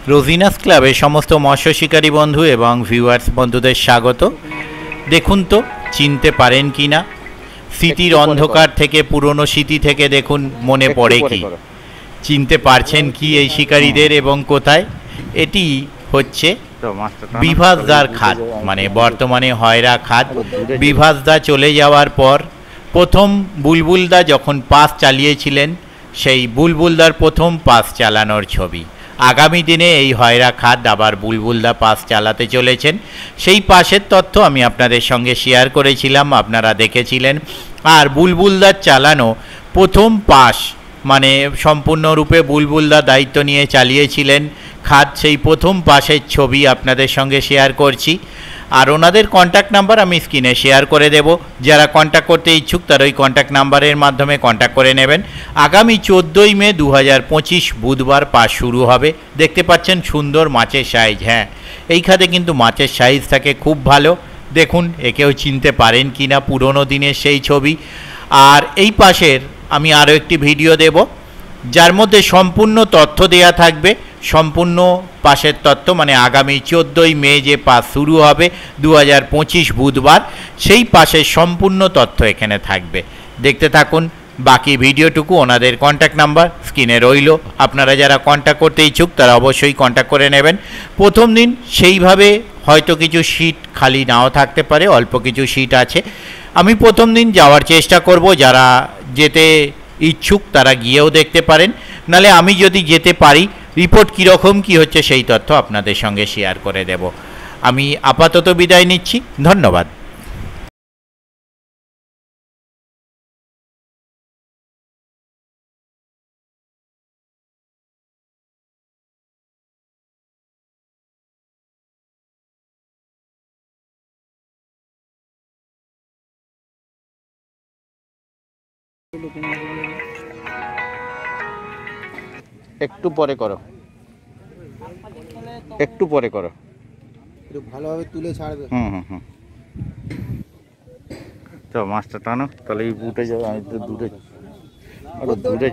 রোজিনাস ক্লাবে সমস্ত মৎস্য শিকারী বন্ধু এবং ভিউয়ার্স বন্ধুদের স্বাগত। দেখুন তো চিনতে পারেন কি না, স্মৃতির অন্ধকার থেকে, পুরনো স্মৃতি থেকে দেখুন মনে পড়ে কি, চিনতে পারছেন কি এই শিকারীদের এবং কোথায়? এটি হচ্ছে বিভাসদার খাদ, মানে বর্তমানে হয়রা খাদ। বিভাসদা চলে যাওয়ার পর প্রথম বুলবুলদা যখন পাস চালিয়েছিলেন, সেই বুলবুলদার প্রথম পাস চালানোর ছবি। আগামী দিনে এই হয়রা খাদ আবার বুলবুলদা পাস চালাতে চলেছেন, সেই পাসের তথ্য আমি আপনাদের সঙ্গে শেয়ার করেছিলাম, আপনারা দেখেছিলেন। আর বুলবুলদার চালানো প্রথম পাস, মানে সম্পূর্ণরূপে বুলবুলদা দায়িত্ব নিয়ে চালিয়েছিলেন খাদ, সেই প্রথম পাসের ছবি আপনাদের সঙ্গে শেয়ার করছি। আর ওনাদের কন্ট্যাক্ট নাম্বার আমি স্ক্রিনে শেয়ার করে দেব, যারা কন্ট্যাক্ট করতে ইচ্ছুক তারা ওই কন্ট্যাক্ট নাম্বারের মাধ্যমে কন্ট্যাক্ট করে নেবেন। আগামী 14ই মে 2025 বুধবার পাস শুরু হবে। দেখতে পাচ্ছেন সুন্দর মাছের সাইজ। হ্যাঁ, এই খাতে কিন্তু মাছের সাইজ থাকে খুব ভালো। দেখুন একেও চিনতে পারেন কি না, পুরনো দিনের সেই ছবি। আর এই পাশের আমি আরও একটি ভিডিও দেব, যার মধ্যে সম্পূর্ণ তথ্য দেয়া থাকবে, সম্পূর্ণ পাসের তথ্য, মানে আগামী 14ই মে যে পাস শুরু হবে 2025 বুধবার, সেই পাসের সম্পূর্ণ তথ্য এখানে থাকবে। দেখতে থাকুন বাকি ভিডিওটুকু। ওনাদের কন্ট্যাক্ট নাম্বার স্ক্রিনে রইল, আপনারা যারা কন্ট্যাক্ট করতে ইচ্ছুক তারা অবশ্যই কন্ট্যাক্ট করে নেবেন। প্রথম দিন সেইভাবে হয়তো কিছু সিট খালি নাও থাকতে পারে, অল্প কিছু সিট আছে। আমি প্রথম দিন যাওয়ার চেষ্টা করব, যারা যেতে ইচ্ছুক তারা গিয়েও দেখতে পারেন, নালে আমি যদি যেতে পারি রিপোর্ট কীরকম কী হচ্ছে সেই তথ্য আপনাদের সঙ্গে শেয়ার করে দেব। আমি আপাতত বিদায় নিচ্ছি, ধন্যবাদ। একটু পরে করো, একটু পরে করো, একটু ভালোভাবে তুলে ছাড়বে। তো মাছটা টানো, তাহলে এই বুটে যাবে। আমি তো দূরে যেতে